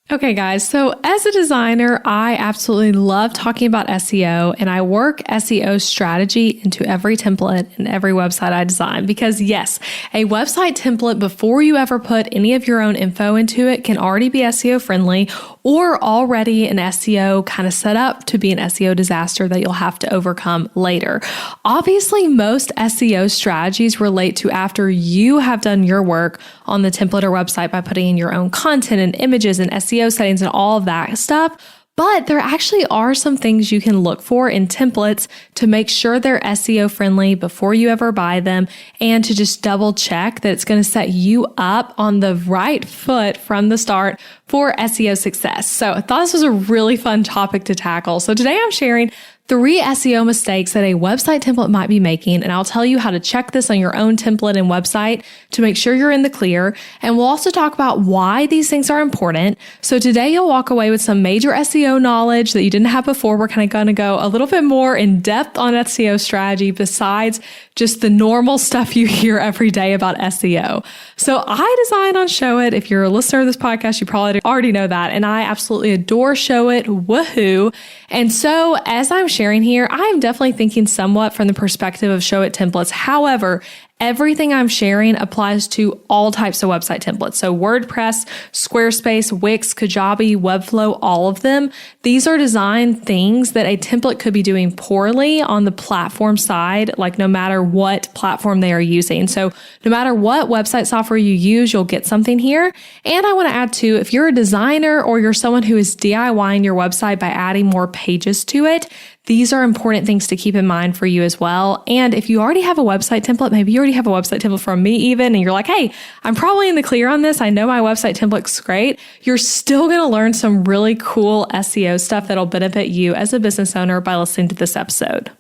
Okay, guys. So as a designer, I absolutely love talking about SEO, and I work SEO strategy into every template and every website I design because yes, a website template before you ever put any of your own info into it can already be SEO friendly or already an SEO kind of set up to be an SEO disaster that you'll have to overcome later. Obviously, most SEO strategies relate to after you have done your work on the template or website by putting in your own content and images and SEO settings and all of that stuff. But there actually are some things you can look for in templates to make sure they're SEO friendly before you ever buy them and to just double check that it's going to set you up on the right foot from the start for SEO success. So I thought this was a really fun topic to tackle. So today I'm sharing 3 SEO mistakes that a website template might be making, and I'll tell you how to check this on your own template and website to make sure you're in the clear. And we'll also talk about why these things are important. So today you'll walk away with some major SEO knowledge that you didn't have before. We're kind of going to go a little bit more in depth on SEO strategy besides just the normal stuff you hear every day about SEO. So I design on Showit. If you're a listener of this podcast, you probably already know that. And I absolutely adore Showit. Woohoo. And so as I'm sharing here, I'm definitely thinking somewhat from the perspective of Showit templates. However, everything I'm sharing applies to all types of website templates. So WordPress, Squarespace, Wix, Kajabi, Webflow, all of them. These are design things that a template could be doing poorly on the platform side, like no matter what platform they are using. So no matter what website software you use, you'll get something here. And I want to add too, if you're a designer or you're someone who is DIYing your website by adding more pages to it, these are important things to keep in mind for you as well. And if you already have a website template, maybe you already have a website template from me even, and you're like, hey, I'm probably in the clear on this. I know my website template looks great. You're still going to learn some really cool SEO stuff that'll benefit you as a business owner by listening to this episode.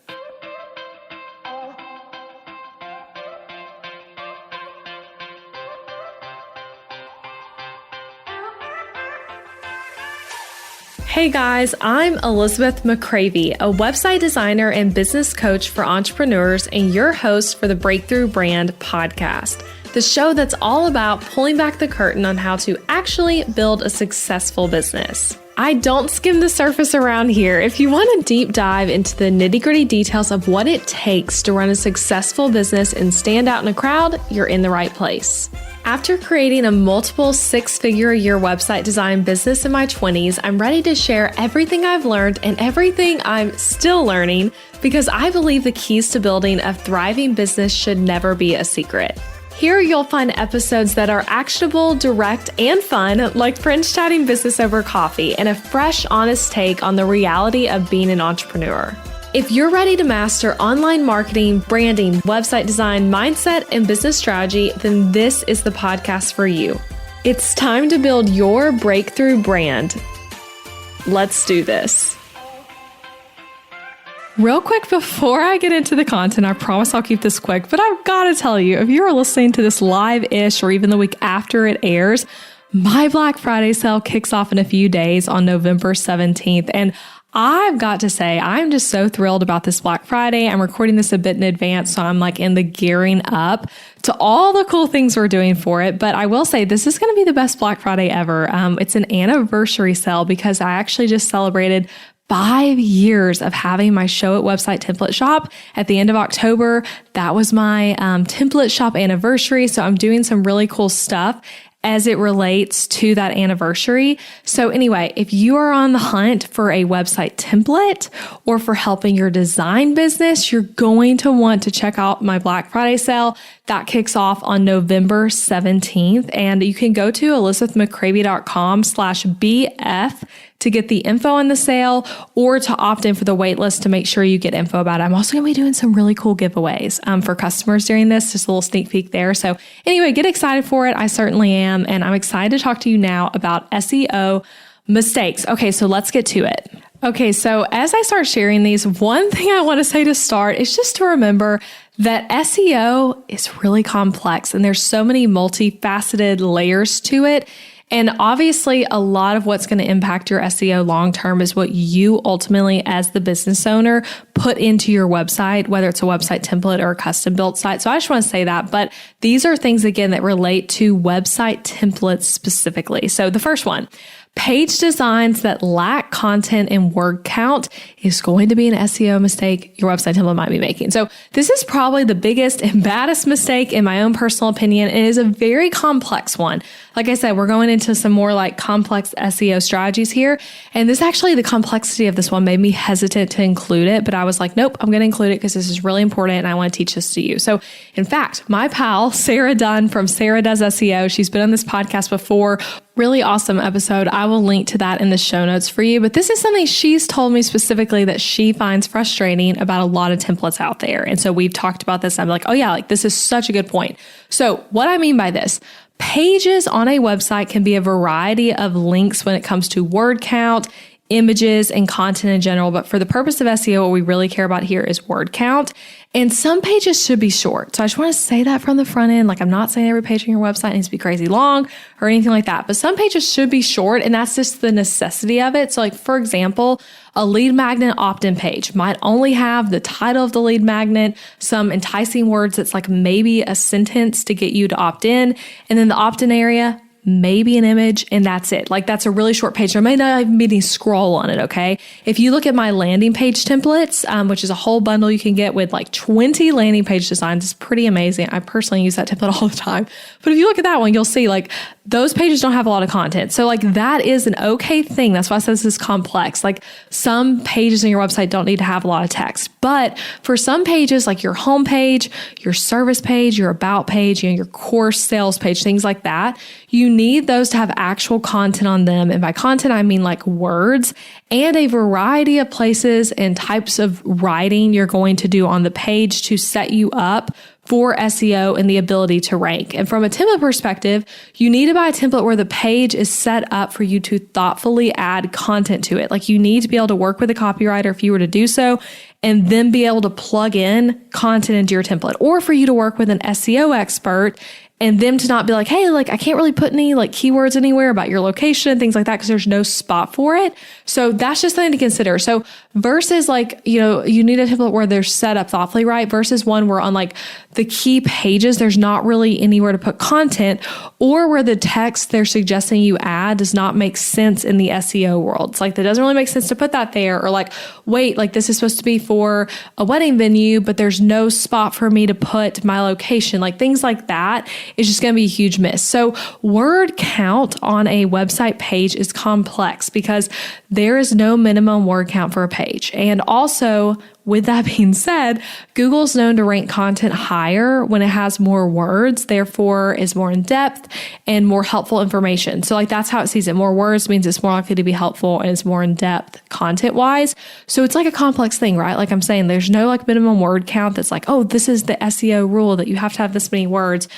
Hey guys, I'm Elizabeth McCravey, a website designer and business coach for entrepreneurs and your host for the Breakthrough Brand podcast, the show that's all about pulling back the curtain on how to actually build a successful business. I don't skim the surface around here. If you want a deep dive into the nitty-gritty details of what it takes to run a successful business and stand out in a crowd, you're in the right place. After creating a multiple 6-figure-a-year website design business in my 20s, I'm ready to share everything I've learned and everything I'm still learning because I believe the keys to building a thriving business should never be a secret. Here you'll find episodes that are actionable, direct, and fun, like friends chatting business over coffee, and a fresh, honest take on the reality of being an entrepreneur. If you're ready to master online marketing, branding, website design, mindset, and business strategy, then this is the podcast for you. It's time to build your breakthrough brand. Let's do this. Real quick before I get into the content, I promise I'll keep this quick, but I've got to tell you, if you're listening to this live-ish or even the week after it airs, my Black Friday sale kicks off in a few days on November 17th. And I've got to say, I'm just so thrilled about this Black Friday. I'm recording this a bit in advance, so I'm like in the gearing up to all the cool things we're doing for it. But I will say this is going to be the best Black Friday ever. It's an anniversary sale because I actually just celebrated 5 years of having my Showit website template shop at the end of October. That was my template shop anniversary. So I'm doing some really cool stuff as it relates to that anniversary. So anyway, if you are on the hunt for a website template or for helping your design business, you're going to want to check out my Black Friday sale. That kicks off on November 17th. And you can go to elizabethmccravey.com/BF to get the info on the sale or to opt in for the wait list to make sure you get info about it. I'm also going to be doing some really cool giveaways for customers during this, just a little sneak peek there. So anyway, get excited for it. I certainly am. And I'm excited to talk to you now about SEO mistakes. Okay, so let's get to it. Okay, so as I start sharing these, one thing I want to say to start is just to remember that SEO is really complex and there's so many multifaceted layers to it. And obviously, a lot of what's going to impact your SEO long-term is what you ultimately, as the business owner, put into your website, whether it's a website template or a custom built site. So I just want to say that, but these are things, again, that relate to website templates specifically. So the first one, page designs that lack content and word count is going to be an SEO mistake your website template might be making. So this is probably the biggest and baddest mistake in my own personal opinion. It is a very complex one. Like I said, we're going into some more like complex SEO strategies here. And this actually, the complexity of this one made me hesitant to include it, but I was like, nope, I'm going to include it because this is really important and I want to teach this to you. So in fact, my pal, Sarah Dunn from Sarah Does SEO, she's been on this podcast before. Really awesome episode. I will link to that in the show notes for you. But this is something she's told me specifically that she finds frustrating about a lot of templates out there. And so we've talked about this. I'm like, oh yeah, like this is such a good point. So what I mean by this, pages on a website can be a variety of links when it comes to word count, images, and content in general. But for the purpose of SEO, what we really care about here is word count. And some pages should be short. So I just want to say that from the front end. Like, I'm not saying every page on your website needs to be crazy long or anything like that, but some pages should be short, and that's just the necessity of it. So like, for example, a lead magnet opt-in page might only have the title of the lead magnet, some enticing words that's like maybe a sentence to get you to opt in, and then the opt-in area, maybe an image, and that's it. Like, that's a really short page. There may not even be any scroll on it, okay? If you look at my landing page templates, which is a whole bundle you can get with like 20 landing page designs, it's pretty amazing. I personally use that template all the time. But if you look at that one, you'll see like those pages don't have a lot of content. So like that is an okay thing. That's why I said this is complex. Like some pages on your website don't need to have a lot of text. But for some pages, like your home page, your service page, your about page, you know, your course sales page, things like that, you need those to have actual content on them. And by content, I mean like words and a variety of places and types of writing you're going to do on the page to set you up for SEO and the ability to rank. And from a template perspective, you need to buy a template where the page is set up for you to thoughtfully add content to it. Like, you need to be able to work with a copywriter if you were to do so, and then be able to plug in content into your template, or for you to work with an SEO expert and them to not be like, hey, like I can't really put any like keywords anywhere about your location and things like that because there's no spot for it. So that's just something to consider. So versus like, you know, you need a template where they're set up thoughtfully, right? Versus one where on like the key pages, there's not really anywhere to put content, or where the text they're suggesting you add does not make sense in the SEO world. It's like, that doesn't really make sense to put that there. Or like, wait, like this is supposed to be for a wedding venue, but there's no spot for me to put my location. Like things like that is just going to be a huge miss. So word count on a website page is complex because there is no minimum word count for a page. And also, with that being said, Google's known to rank content higher when it has more words, therefore is more in depth and more helpful information. So like that's how it sees it. More words means it's more likely to be helpful and it's more in depth content wise. So it's like a complex thing, right? Like I'm saying, there's no like minimum word count that's like, oh, this is the SEO rule that you have to have this many words.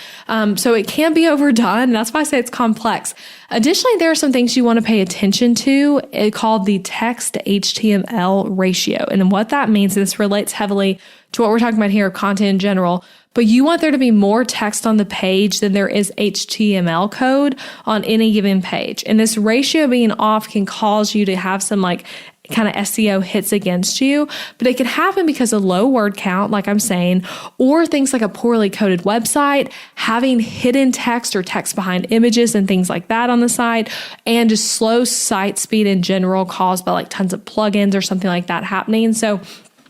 So it can be overdone. That's why I say it's complex. Additionally, there are some things you want to pay attention to called the text to HTML ratio. And what that means, and this relates heavily to what we're talking about here of content in general, but you want there to be more text on the page than there is HTML code on any given page. And this ratio being off can cause you to have some like kind of SEO hits against you, but it can happen because of low word count, like I'm saying, or things like a poorly coded website, having hidden text or text behind images and things like that on the site, and just slow site speed in general caused by like tons of plugins or something like that happening. So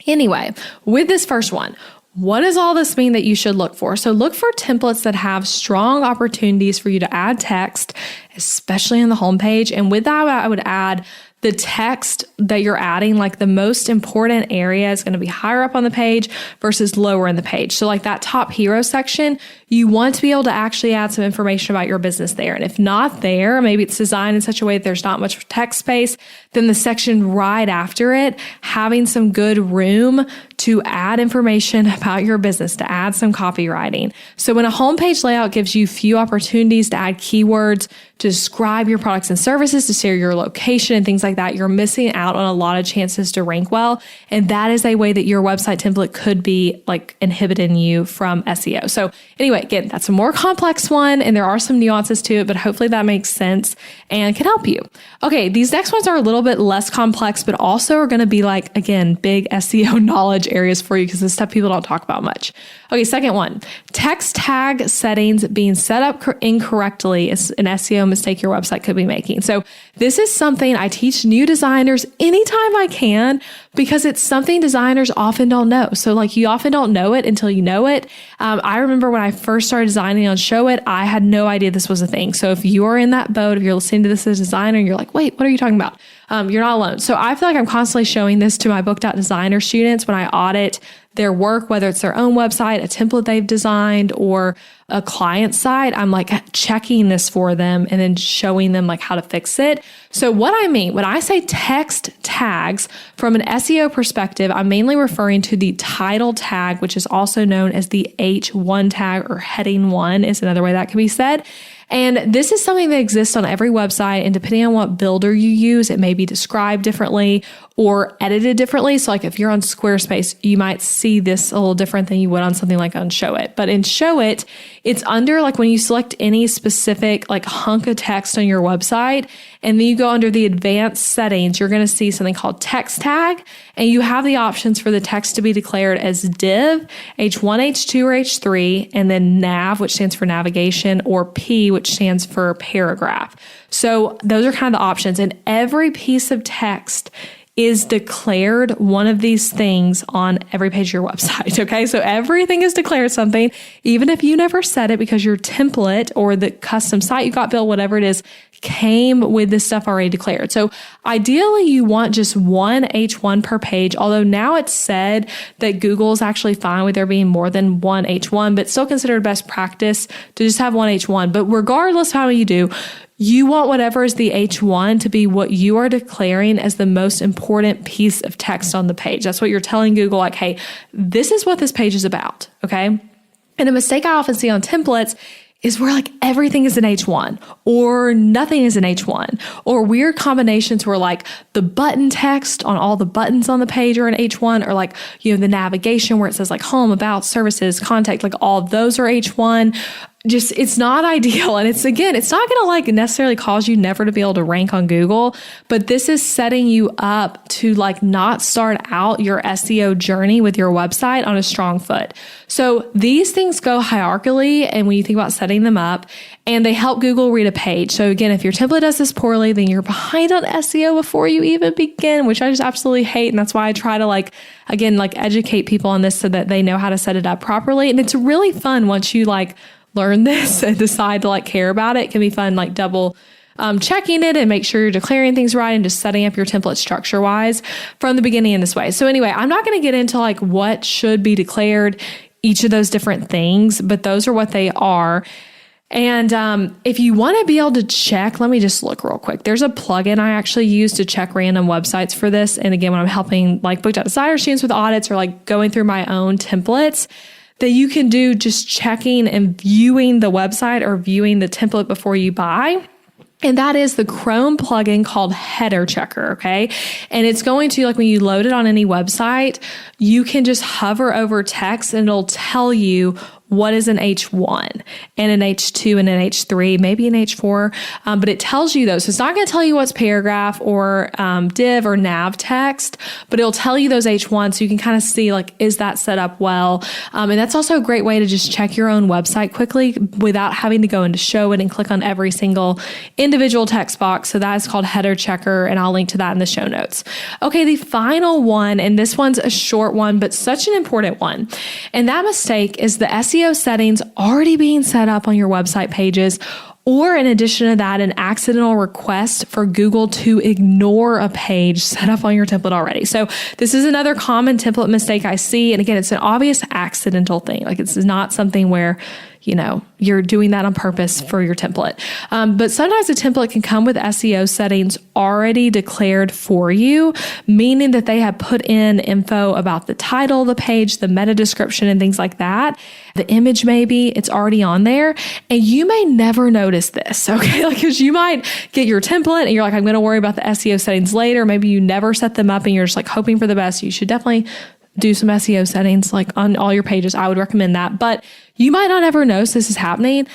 anyway, with this first one, what does all this mean that you should look for? So look for templates that have strong opportunities for you to add text, especially on the homepage. And with that, I would add the text that you're adding, like the most important area is going to be higher up on the page versus lower in the page. So like that top hero section, you want to be able to actually add some information about your business there. And if not there, maybe it's designed in such a way that there's not much text space, then the section right after it, having some good room to add information about your business, to add some copywriting. So when a homepage layout gives you few opportunities to add keywords to describe your products and services, to share your location and things like that, you're missing out on a lot of chances to rank well. And that is a way that your website template could be like inhibiting you from SEO. So anyway, again, that's a more complex one and there are some nuances to it, but hopefully that makes sense and can help you. Okay, these next ones are a little bit less complex, but also are going to be like, again, big SEO knowledge areas for you because this stuff people don't talk about much. Okay, second one, text tag settings being set up incorrectly is an SEO mistake your website could be making. So this is something I teach new designers anytime I can because it's something designers often don't know. So like you often don't know it until you know it. I remember when I first started designing on Show It, I had no idea this was a thing. So if you are in that boat, if you're listening to this as a designer and you're like, wait, what are you talking about? You're not alone. So I feel like I'm constantly showing this to my book.designer students when I audit their work, whether it's their own website, a template they've designed, or a client site. I'm like checking this for them and then showing them like how to fix it. So what I mean, when I say text tags from an SEO perspective, I'm mainly referring to the title tag, which is also known as the H1 tag or heading 1 is another way that can be said. And this is something that exists on every website. And depending on what builder you use, it may be described differently or edited differently. So like if you're on Squarespace, you might see this a little different than you would on something like on Show It. But in Show It, it's under like when you select any specific like hunk of text on your website, and then you go under the advanced settings, you're going to see something called text tag. And you have the options for the text to be declared as div, H1, H2, or H3, and then nav, which stands for navigation, or P, which stands for paragraph. So those are kind of the options. And every piece of text is declared one of these things on every page of your website. Okay. So everything is declared something, even if you never said it because your template or the custom site you got built, whatever it is, came with this stuff already declared. So ideally you want just one H1 per page, although now it's said that Google is actually fine with there being more than one H1, but still considered best practice to just have one H1. But regardless of how you do, you want whatever is the H1 to be what you are declaring as the most important piece of text on the page. That's what you're telling Google, like, hey, this is what this page is about, okay? And a mistake I often see on templates is where like everything is an H1 or nothing is an H1, or weird combinations where like the button text on all the buttons on the page are an H1, or like, you know, the navigation where it says like home, about, services, contact, like all those are H1. Just, it's not ideal. And it's, again, it's not going to like necessarily cause you never to be able to rank on Google, but this is setting you up to like not start out your SEO journey with your website on a strong foot. So these things go hierarchically. And when you think about setting them up, and they help Google read a page. So again, if your template does this poorly, then you're behind on SEO before you even begin, which I just absolutely hate. And that's why I try to like, again, like educate people on this so that they know how to set it up properly. And it's really fun once you like learn this and decide to like care about it. It can be fun, like double checking it and make sure you're declaring things right and just setting up your template structure wise from the beginning in this way. So anyway, I'm not going to get into like what should be declared, each of those different things, but those are what they are. And if you want to be able to check, let me just look real quick. There's a plugin I actually use to check random websites for this. And again, when I'm helping like book.designer students with audits or like going through my own templates, that you can do just checking and viewing the website or viewing the template before you buy. And that is the Chrome plugin called Header Checker, okay? And it's going to, like when you load it on any website, you can just hover over text and it'll tell you what is an H1 and an H2 and an H3, maybe an H4, but it tells you those. So it's not going to tell you what's paragraph or div or nav text, but it'll tell you those H1 so you can kind of see like, is that set up well? And that's also a great way to just check your own website quickly without having to go into Show It and click on every single individual text box. So that is called Header Checker, and I'll link to that in the show notes. Okay, the final one, and this one's a short one, but such an important one. And that mistake is the SEO settings already being set up on your website pages, or in addition to that, an accidental request for Google to ignore a page set up on your template already. So this is another common template mistake I see. And again, it's an obvious accidental thing. Like it's not something where you're doing that on purpose for your template. But sometimes a template can come with SEO settings already declared for you, meaning that they have put in info about the title of the page, the meta description, and things like that. The image, maybe it's already on there, and you may never notice this, okay? Because you might get your template and you're like, I'm going to worry about the SEO settings later. Maybe you never set them up and you're just like hoping for the best. You should definitely do some SEO settings like on all your pages. I would recommend that, but you might not ever notice this is happening.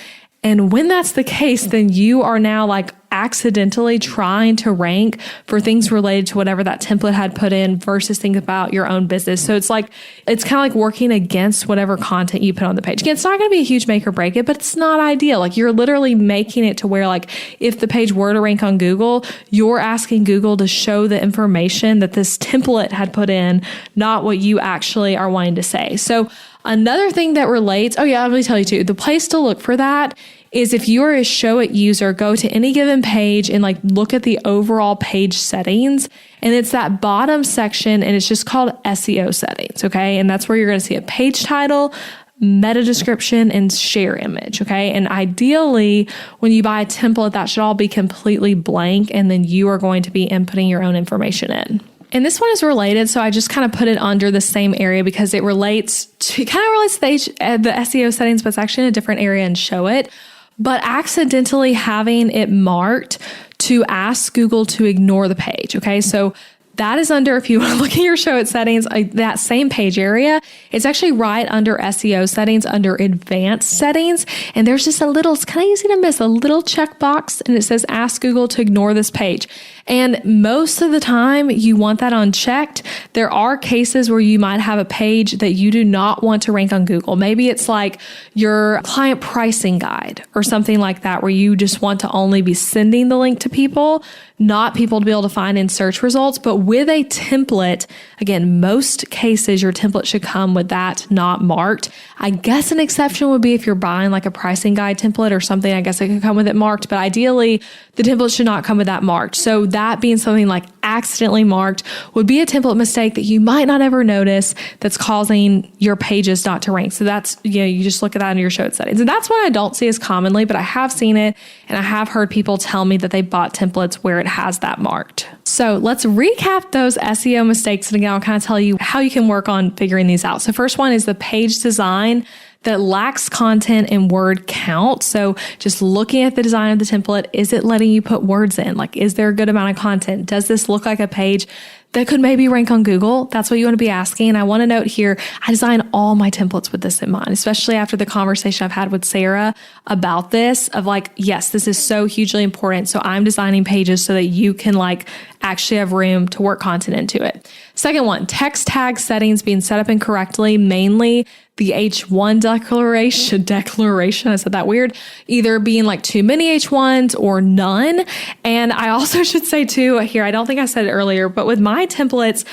And when that's the case, then you are now like accidentally trying to rank for things related to whatever that template had put in versus think about your own business. So it's kind of like working against whatever content you put on the page. Again, it's not going to be a huge make or break it, but it's not ideal. Like you're literally making it to where like if the page were to rank on Google, you're asking Google to show the information that this template had put in, not what you actually are wanting to say. So another thing that relates, let me tell you too, the place to look for that is if you are a Show It user, go to any given page and like look at the overall page settings. And it's that bottom section and it's just called SEO settings. Okay. And that's where you're going to see a page title, meta description, and share image. Okay. And ideally, when you buy a template, that should all be completely blank. And then you are going to be inputting your own information in. And this one is related, so I just kind of put it under the same area because it relates to the SEO settings, but it's actually in a different area and Show It. But accidentally having it marked to ask Google to ignore the page. Okay, so that is under, if you want to look at your Show It settings, that same page area, it's actually right under SEO settings, under advanced settings. And there's just it's kind of easy to miss, a little checkbox, and it says ask Google to ignore this page. And most of the time you want that unchecked. There are cases where you might have a page that you do not want to rank on Google. Maybe it's like your client pricing guide or something like that, where you just want to only be sending the link to people, not people to be able to find in search results. But with a template, again, most cases your template should come with that not marked. I guess an exception would be if you're buying like a pricing guide template or something, I guess it could come with it marked, but ideally the template should not come with that marked. So that being something like accidentally marked would be a template mistake that you might not ever notice that's causing your pages not to rank. So that's, you just look at that under your Show It settings. And that's what I don't see as commonly, but I have seen it and I have heard people tell me that they bought templates where it has that marked. So let's recap those SEO mistakes. And again, I'll kind of tell you how you can work on figuring these out. So first one is the page design that lacks content and word count. So just looking at the design of the template, is it letting you put words in? Like, is there a good amount of content? Does this look like a page that could maybe rank on Google? That's what you want to be asking. And I want to note here, I design all my templates with this in mind, especially after the conversation I've had with Sarah about this, of like, yes, this is so hugely important. So I'm designing pages so that you can like actually have room to work content into it. Second one, text tag settings being set up incorrectly, mainly the H1 declaration, I said that weird, either being like too many H1s or none. And I also should say too here, I don't think I said it earlier, but with my templates,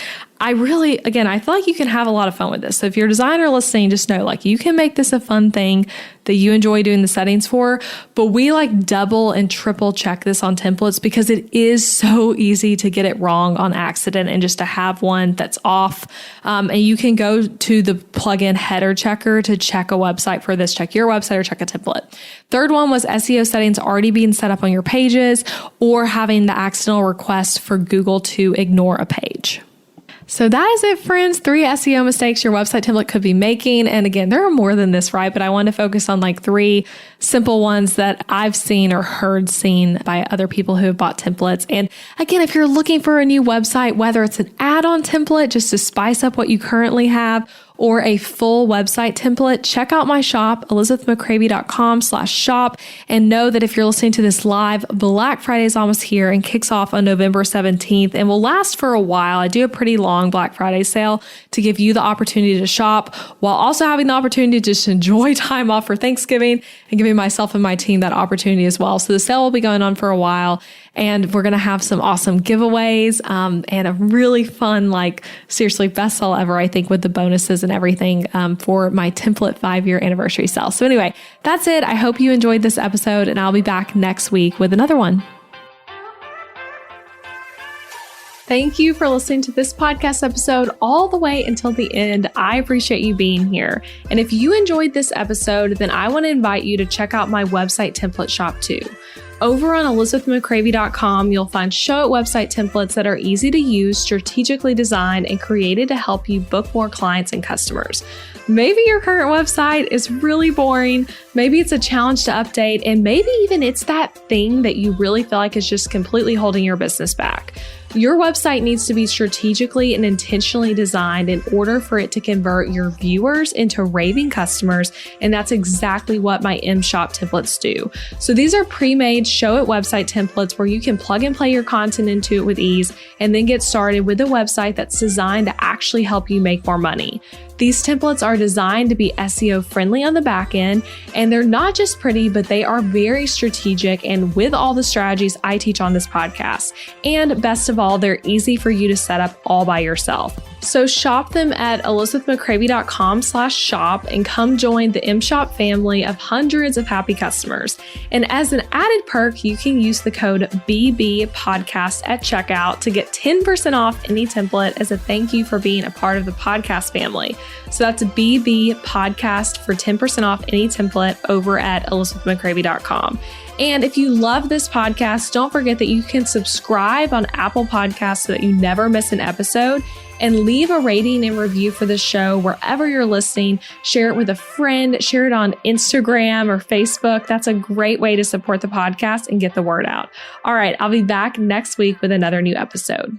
I feel like you can have a lot of fun with this. So if you're a designer listening, just know like you can make this a fun thing that you enjoy doing the settings for, but we like double and triple check this on templates because it is so easy to get it wrong on accident and just to have one that's off. And you can go to the plugin header checker to check a website for this, check your website or check a template. Third one was SEO settings already being set up on your pages or having the accidental request for Google to ignore a page. So that is it, friends. 3 SEO mistakes your website template could be making. And again, there are more than this, right? But I want to focus on like 3 simple ones that I've seen or heard seen by other people who have bought templates. And again, if you're looking for a new website, whether it's an add-on template just to spice up what you currently have, or a full website template, check out my shop, elizabethmccravey.com/shop. And know that if you're listening to this live, Black Friday is almost here and kicks off on November 17th and will last for a while. I do a pretty long Black Friday sale to give you the opportunity to shop while also having the opportunity to just enjoy time off for Thanksgiving and giving myself and my team that opportunity as well. So the sale will be going on for a while. And we're going to have some awesome giveaways and a really fun, like seriously best sale ever, I think, with the bonuses and everything for my template 5-year anniversary sale. So anyway, that's it. I hope you enjoyed this episode and I'll be back next week with another one. Thank you for listening to this podcast episode all the way until the end. I appreciate you being here. And if you enjoyed this episode, then I want to invite you to check out my website template shop too. Over on elizabethmccravey.com, you'll find show it website templates that are easy to use, strategically designed, and created to help you book more clients and customers. Maybe your current website is really boring. Maybe it's a challenge to update, and maybe even it's that thing that you really feel like is just completely holding your business back. Your website needs to be strategically and intentionally designed in order for it to convert your viewers into raving customers, and that's exactly what my M-Shop templates do. So these are pre-made show it website templates where you can plug and play your content into it with ease and then get started with a website that's designed to actually help you make more money. These templates are designed to be SEO friendly on the back end, and they're not just pretty, but they are very strategic and with all the strategies I teach on this podcast. And best of all, they're easy for you to set up all by yourself. So shop them at elizabethmccravey.com/shop and come join the M-Shop family of hundreds of happy customers. And as an added perk, you can use the code BBPodcast at checkout to get 10% off any template as a thank you for being a part of the podcast family. So that's BB Podcast for 10% off any template over at elizabethmccravey.com. And if you love this podcast, don't forget that you can subscribe on Apple Podcasts so that you never miss an episode, and leave a rating and review for the show wherever you're listening. Share it with a friend, share it on Instagram or Facebook. That's a great way to support the podcast and get the word out. All right, I'll be back next week with another new episode.